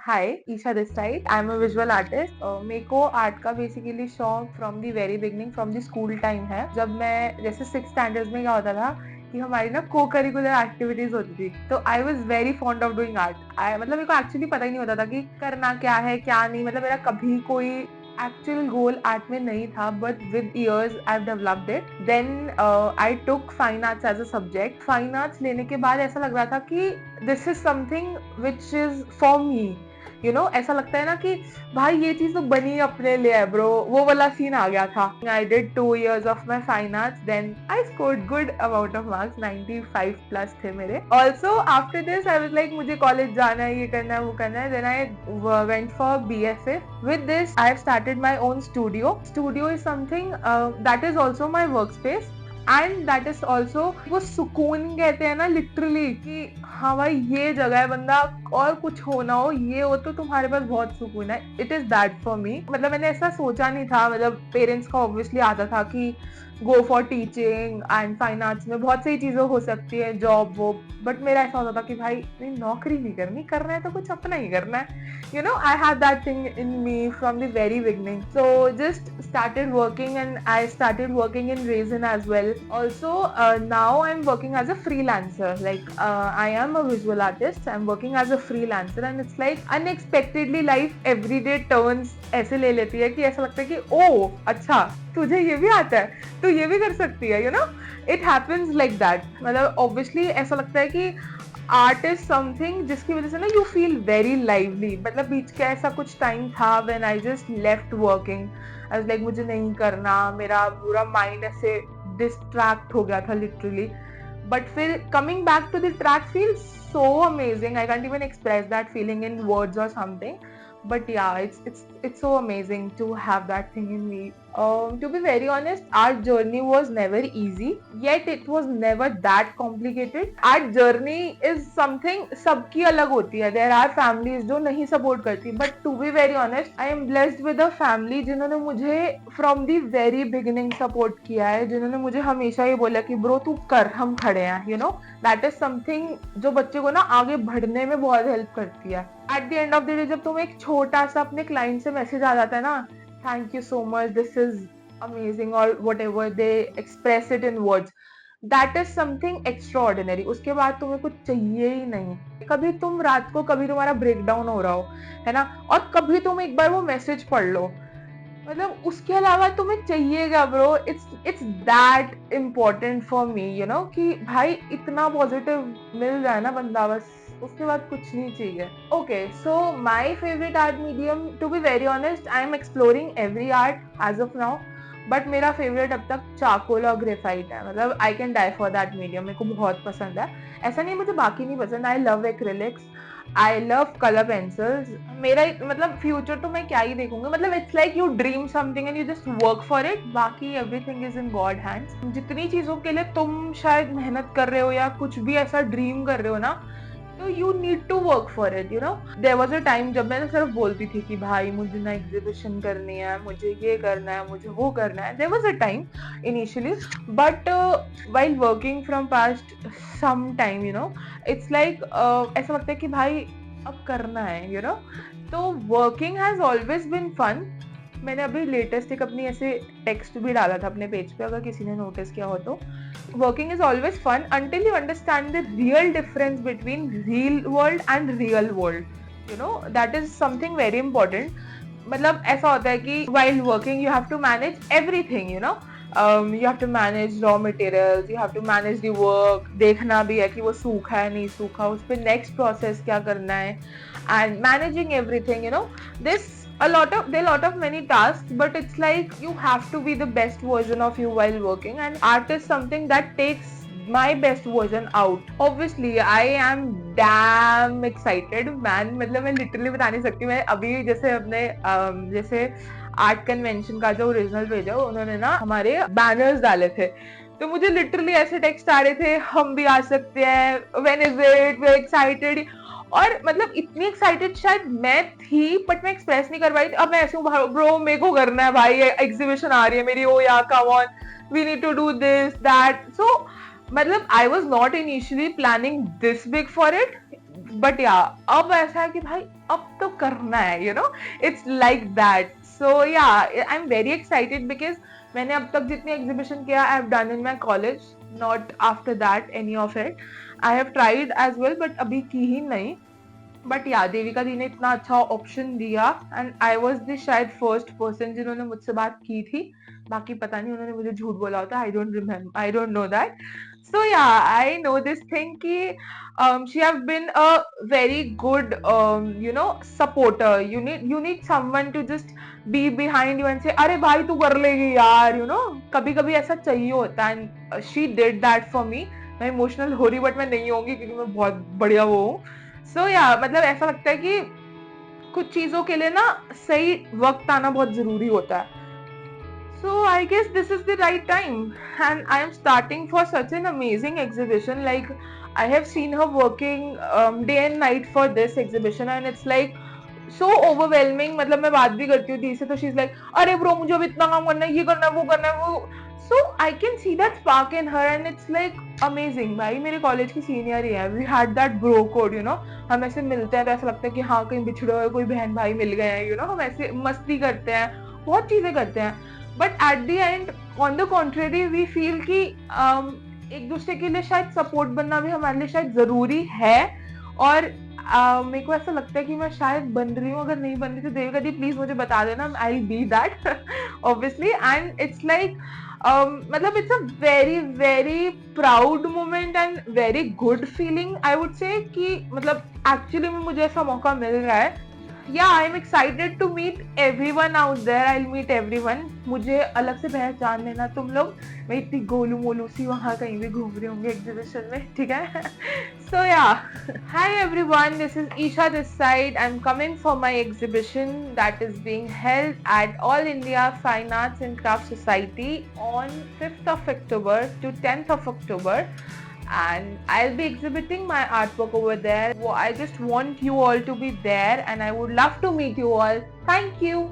Hi, Isha this side. I am a visual artist. मेरे को art का बेसिकली शौक from the very beginning, from the school time है। जब मैं जैसे 6 स्टैंडर्ड्स में क्या होता था कि हमारी ना को करिकुलर एक्टिविटीज होती थी, तो I was very fond of doing art. I मतलब मेरे को एक्चुअली पता ही नहीं होता था कि करना क्या है क्या नहीं, मतलब मेरा कभी कोई एक्चुअल गोल आर्ट में नहीं था, but with years I have developed it. Then I took fine arts as a subject. Fine arts लेने के बाद ऐसा लग रहा था कि this is something which is for me. ऐसा लगता है ना कि भाई ये चीज तो बनी अपने लिए है ब्रो, वो वाला सीन आ गया था। I did 2 years of my fine arts, then I scored good amount of marks, 95 plus थे मेरे। Also after this I was like मुझे कॉलेज जाना है, ये करना है, वो करना है। Then I went for BFA. With this I have started my own studio is something that is also my workspace, and that is also वो सुकून कहते हैं ना लिटरली कि हाँ भाई ये जगह है, बंदा और कुछ हो ना हो, ये हो तो तुम्हारे पास बहुत सुकून है। It is that for me. मतलब मैंने ऐसा सोचा नहीं था, मतलब पेरेंट्स का ऑब्वियसली आता था कि go for teaching and fine arts में बहुत सारी चीजें हो सकती है, जॉब वो, बट मेरा ऐसा होता था कि भाई नहीं, नौकरी नहीं करनी, करना है तो कुछ अपना ही करना है। I had that thing in me from the very beginning. So just started working, and I started working in Raisin as well. Also, now I'm working as a freelancer. Like I am a visual artist. I'm working as a freelancer, and it's like unexpectedly life every day turns ऐसे ले लेती है कि ऐसा लगता है कि ओ अच्छा तुझे ये भी आता है, तू ये भी कर सकती है, it happens like that. मतलब obviously ऐसा लगता है कि आर्ट इज समथिंग जिसकी वजह से ना यू फील वेरी लाइवली। मतलब बीच का ऐसा कुछ टाइम था when I just left working, I was like मुझे नहीं करना, मेरा पूरा माइंड ऐसे डिस्ट्रैक्ट हो गया था लिटरली। बट फिर coming back to the track feel so amazing. I can't even express that feeling in words or something, but yeah, it's so amazing to have that thing in me. To be very honest, our journey was never easy, yet it was never that complicated. Our journey is something सबकी अलग होती है. There are families जो नहीं support करती, but to be very honest, I am blessed with a family जिन्होंने मुझे from the very beginning support किया है, जिन्होंने मुझे हमेशा ये बोला कि bro तू कर, हम खड़े हैं, दैट इज समथिंग जो बच्चे को ना आगे बढ़ने में बहुत हेल्प करती है। Eight the end of the day जब तुम्हें एक छोटा सा अपने क्लाइंट से मैसेज आ जाता है ना, thank you so much, this is amazing, और whatever they express it in words, that is something extraordinary. उसके बाद तुम्हें कुछ चाहिए ही नहीं। कभी तुम रात को, कभी तुम्हारा ब्रेक डाउन हो रहा हो, है ना, और कभी तुम एक बार वो मैसेज पढ़ लो, मतलब उसके अलावा तुम्हें चाहिएगा bro. It's that important for me, कि भाई इतना पॉजिटिव मिल जाए ना बंदा, बस उसके बाद कुछ नहीं चाहिए। Okay, so my favourite art medium, to be very honest, I am exploring every art as of now, but मेरा फेवरेट अब तक चारकोल और ग्रेफाइट है। मतलब I can die for that medium, मेरे को बहुत पसंद है। ऐसा नहीं मुझे बाकी नहीं पसंद, I love acrylics, I love colour pencils. मेरा मतलब फ्यूचर तो मैं क्या ही देखूंगी, मतलब it's like you dream something and you just work for it, बाकी everything is in God hands. जितनी चीजों के लिए तुम शायद मेहनत कर रहे हो या कुछ भी ऐसा ड्रीम कर रहे हो ना, तो you need to work for it. There was a time जब मैं सिर्फ बोलती थी कि भाई मुझे ना एग्जीबिशन करनी है, मुझे ये करना है, मुझे वो करना है। There was a time initially, but while working from past some time, it's like ऐसा लगता है कि भाई अब करना है। तो working has always been fun. मैंने अभी लेटेस्ट एक अपनी ऐसे टेक्स्ट भी डाला था अपने पेज पे, अगर किसी ने नोटिस किया हो तो, working is always fun until you understand the real difference between real world and real world. That is something very important. मतलब ऐसा होता है कि while working you have to manage everything. You have to manage raw materials, you have to manage the work, देखना भी है कि वो सूखा है नहीं सूखा, उस पर next process क्या करना है, and managing everything. This there are a lot of many tasks, but it's like you have to be the best version of you while working, and art is something that takes my best version out. Obviously I am damn excited man, मतलब मैं literally बता नहीं सकती। मैं अभी जैसे अपने जैसे आर्ट कन्वेंशन का जो ओरिजिनल पेज है, उन्होंने ना हमारे बैनर्स डाले थे, तो मुझे लिटरली ऐसे टेक्स्ट आ रहे थे, हम भी आ सकते हैं, when is it, we are excited. और मतलब इतनी एक्साइटेड शायद मैं थी, बट मैं एक्सप्रेस नहीं कर पाई थी। अब मैं ऐसे ब्रो मेरे को करना है भाई, एग्जीबिशन आ रही है मेरी, oh yeah come on, we need to do this that. So मतलब I was not initially planning this big for it, but yeah अब ऐसा है कि भाई अब तो करना है, you know, it's like that. So yeah I am very excited because मैंने अब तक जितनी एग्जीबिशन किया I have done in my college, not after that any of it. I have tried as well but अभी की ही नहीं. But या देविका दी ने इतना अच्छा ऑप्शन दिया एंड आई वॉज द शायद फर्स्ट पर्सन जिन्होंने मुझसे बात की थी. बाकी पता नहीं उन्होंने मुझे झूठ बोला होता, I don't remember, I don't know that. So yeah, I know this thing ki she have been a very good supporter. You need someone to just be behind you and say अरे भाई तू कर लेगी यार, कभी कभी ऐसा चाहिए होता है. And she did that for me. मैं इमोशनल हो रही बट मैं नहीं होंगी क्योंकि मैं बहुत बढ़िया वो हूँ. So yeah, मतलब ऐसा लगता है कि कुछ चीजों के लिए ना सही वक्त आना बहुत जरूरी होता है. So I guess this is the right time and I am starting for such an amazing exhibition. Like I have seen her working day and night for this exhibition and it's like so overwhelming. मतलब मैं बात भी करती हूँ दी से तो she's like अरे bro मुझे अब इतना काम करना है, ये करना है, वो करना है, वो. So I can see that spark in her and it's like amazing. भाई मेरे कॉलेज की सीनियर ही है. We had that bro code, हम ऐसे मिलते हैं तो ऐसा लगता है कि हाँ कहीं बिछड़े हुए कोई बहन भाई मिल गए हैं, हम ऐसे मस्ती करते हैं, बहुत चीजें करते हैं. But at the end on the contrary we feel कि एक दूसरे के लिए शायद सपोर्ट बनना भी हमारे लिए शायद जरूरी है. और मेरे को ऐसा लगता है कि मैं शायद बन रही हूँ. अगर नहीं बन रही तो देविका दी प्लीज मुझे बता देना, I will be that obviously. And it's like मतलब it's a very very proud moment and very good feeling I would say कि मतलब एक्चुअली में मुझे ऐसा मौका मिल रहा है. Yeah, I'm excited to meet everyone out there. I'll meet everyone. मुझे अलग से पहचान लेना तुम लोग. मैं इतनी गोलू मोलू सी वहाँ कहीं भी घूम रही होंगी एग्जीबिशन में, ठीक है? So yeah, hi everyone. This is Isha this side. I'm coming for my exhibition that is being held at All India Fine Arts and Craft Society on 5th of October to 10th of October. And I'll be exhibiting my artwork over there. I just want you all to be there and I would love to meet you all. Thank you.